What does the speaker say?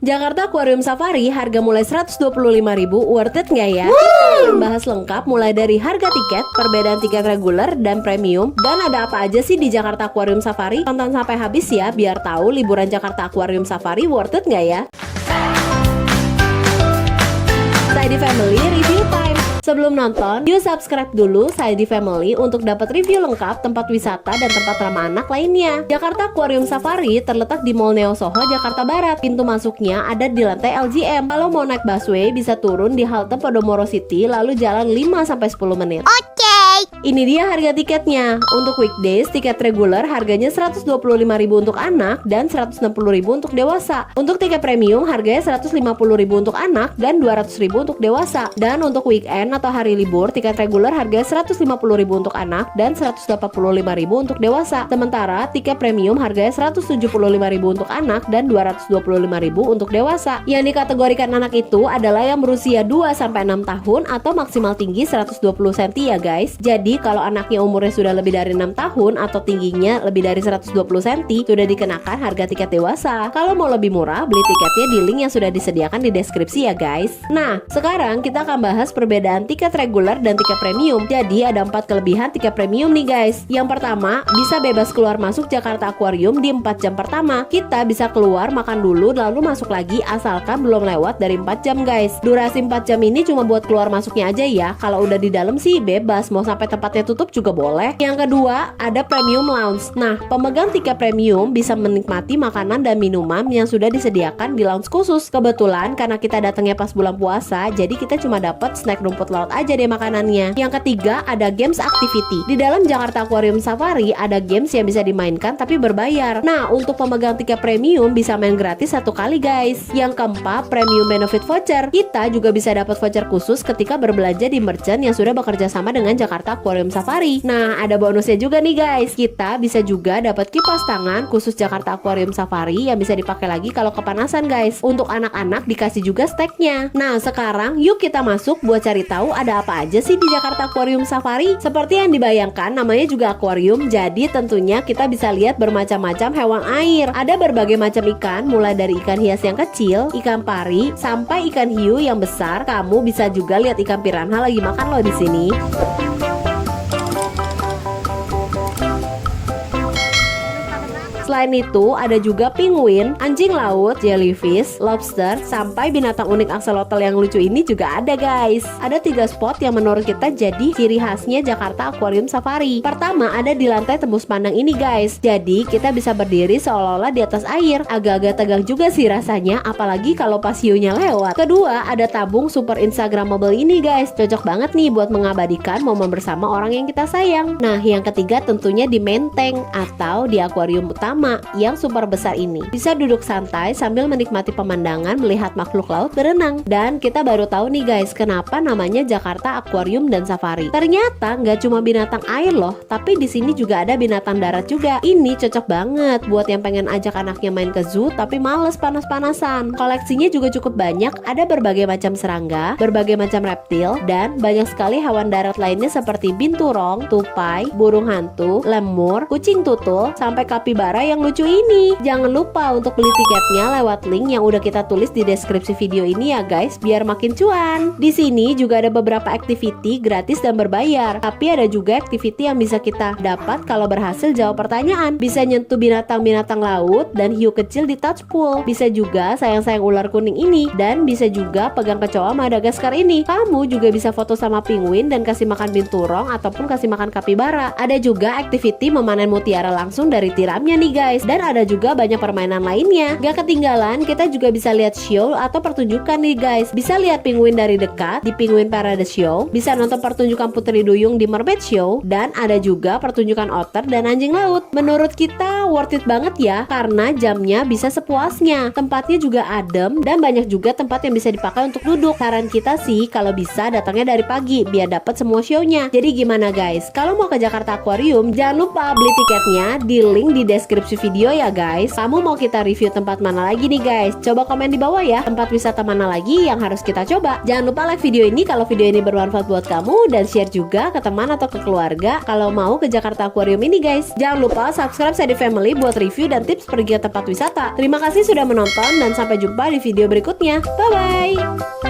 Jakarta Aquarium Safari harga mulai 125.000, worth it nggak ya? Kita akan bahas lengkap mulai dari harga tiket, perbedaan tiket reguler dan premium, dan ada apa aja sih di Jakarta Aquarium Safari. Tonton sampai habis ya, biar tahu liburan Jakarta Aquarium Safari worth it nggak ya? Saidi Family Review Time. Sebelum nonton, yuk subscribe dulu Saidi Family untuk dapat review lengkap tempat wisata dan tempat ramah anak lainnya. Jakarta Aquarium Safari terletak di Mall Neo Soho, Jakarta Barat. Pintu masuknya ada di lantai LGM. Kalau mau naik busway bisa turun di halte Podomoro City lalu jalan 5-10 menit. Ini dia harga tiketnya. Untuk weekdays, tiket reguler harganya 125.000 untuk anak dan 160.000 untuk dewasa. Untuk tiket premium harganya 150.000 untuk anak dan 200.000 untuk dewasa. Dan untuk weekend atau hari libur, tiket reguler harganya 150.000 untuk anak dan 185.000 untuk dewasa. Sementara tiket premium harganya 175.000 untuk anak dan 225.000 untuk dewasa. Yang dikategorikan anak itu adalah yang berusia 2-6 tahun atau maksimal tinggi 120 cm ya guys. Jadi kalau anaknya umurnya sudah lebih dari 6 tahun atau tingginya lebih dari 120 cm, sudah dikenakan harga tiket dewasa. Kalau mau lebih murah, beli tiketnya di link yang sudah disediakan di deskripsi ya guys. Nah, sekarang kita akan bahas perbedaan tiket reguler dan tiket premium. Jadi ada 4 kelebihan tiket premium nih guys. Yang pertama, bisa bebas keluar masuk Jakarta Aquarium di 4 jam pertama. Kita bisa keluar makan dulu lalu masuk lagi asalkan belum lewat dari 4 jam guys. Durasi 4 jam ini cuma buat keluar masuknya aja ya. Kalau udah di dalam sih bebas, mau sampai tempatnya tutup juga boleh. Yang kedua, ada premium lounge. Nah, pemegang tiket premium bisa menikmati makanan dan minuman yang sudah disediakan di lounge khusus. Kebetulan karena kita datangnya pas bulan puasa, jadi kita cuma dapat snack rumput laut aja deh makanannya. Yang ketiga, ada games activity. Di dalam Jakarta Aquarium Safari ada games yang bisa dimainkan tapi berbayar. Nah, untuk pemegang tiket premium bisa main gratis 1 kali guys. Yang keempat, premium benefit voucher. Kita juga bisa dapat voucher khusus ketika berbelanja di merchant yang sudah bekerja sama dengan Jakarta Aquarium Safari. Nah, ada bonusnya juga nih guys. Kita bisa juga dapat kipas tangan khusus Jakarta Aquarium Safari yang bisa dipakai lagi kalau kepanasan guys. Untuk anak-anak dikasih juga snacknya. Nah, sekarang yuk kita masuk buat cari tahu ada apa aja sih di Jakarta Aquarium Safari. Seperti yang dibayangkan, namanya juga akuarium, jadi tentunya kita bisa lihat bermacam-macam hewan air. Ada berbagai macam ikan, mulai dari ikan hias yang kecil, ikan pari, sampai ikan hiu yang besar. Kamu bisa juga lihat ikan piranha lagi makan loh di sini. Selain itu, ada juga penguin, anjing laut, jellyfish, lobster, sampai binatang unik axolotl yang lucu ini juga ada guys. Ada 3 spot yang menurut kita jadi ciri khasnya Jakarta Aquarium Safari. Pertama, ada di lantai tembus pandang ini guys. Jadi kita bisa berdiri seolah-olah di atas air. Agak-agak tegang juga sih rasanya, apalagi kalau pas hiunya lewat. Kedua, ada tabung super instagramable ini guys. Cocok banget nih buat mengabadikan momen bersama orang yang kita sayang. Nah, yang ketiga tentunya di main tank atau di akuarium utama yang super besar ini. Bisa duduk santai sambil menikmati pemandangan melihat makhluk laut berenang. Dan kita baru tahu nih guys, kenapa namanya Jakarta Aquarium dan Safari. Ternyata nggak cuma binatang air loh, tapi di sini juga ada binatang darat juga. Ini cocok banget buat yang pengen ajak anaknya main ke zoo tapi males panas-panasan. Koleksinya juga cukup banyak, ada berbagai macam serangga, berbagai macam reptil, dan banyak sekali hewan darat lainnya seperti binturong, tupai, burung hantu, lemur, kucing tutul, sampai kapibara yang lucu ini. Jangan lupa untuk beli tiketnya lewat link yang udah kita tulis di deskripsi video ini ya guys, biar makin cuan. Di sini juga ada beberapa activity gratis dan berbayar, tapi ada juga activity yang bisa kita dapat kalau berhasil jawab pertanyaan. Bisa nyentuh binatang-binatang laut dan hiu kecil di touch pool. Bisa juga sayang-sayang ular kuning ini, dan bisa juga pegang kecoa Madagaskar ini. Kamu juga bisa foto sama penguin dan kasih makan binturong ataupun kasih makan kapibara. Ada juga activity memanen mutiara langsung dari tiramnya nih guys, dan ada juga banyak permainan lainnya. Gak ketinggalan, kita juga bisa lihat show atau pertunjukan nih guys. Bisa lihat penguin dari dekat di Penguin Parade Show, bisa nonton pertunjukan Putri Duyung di Mermaid Show, dan ada juga pertunjukan otter dan anjing laut. Menurut kita worth it banget ya, karena jamnya bisa sepuasnya. Tempatnya juga adem dan banyak juga tempat yang bisa dipakai untuk duduk. Saran kita sih kalau bisa datangnya dari pagi biar dapat semua show-nya. Jadi gimana guys? Kalau mau ke Jakarta Aquarium, jangan lupa beli tiketnya di link di deskripsi deskripsi video ya guys. Kamu mau kita review tempat mana lagi nih guys? Coba komen di bawah ya, tempat wisata mana lagi yang harus kita coba. Jangan lupa like video ini kalau video ini bermanfaat buat kamu, dan share juga ke teman atau ke keluarga kalau mau ke Jakarta Aquarium ini guys. Jangan lupa subscribe Sadie Family buat review dan tips pergi ke tempat wisata. Terima kasih sudah menonton dan sampai jumpa di video berikutnya. Bye bye.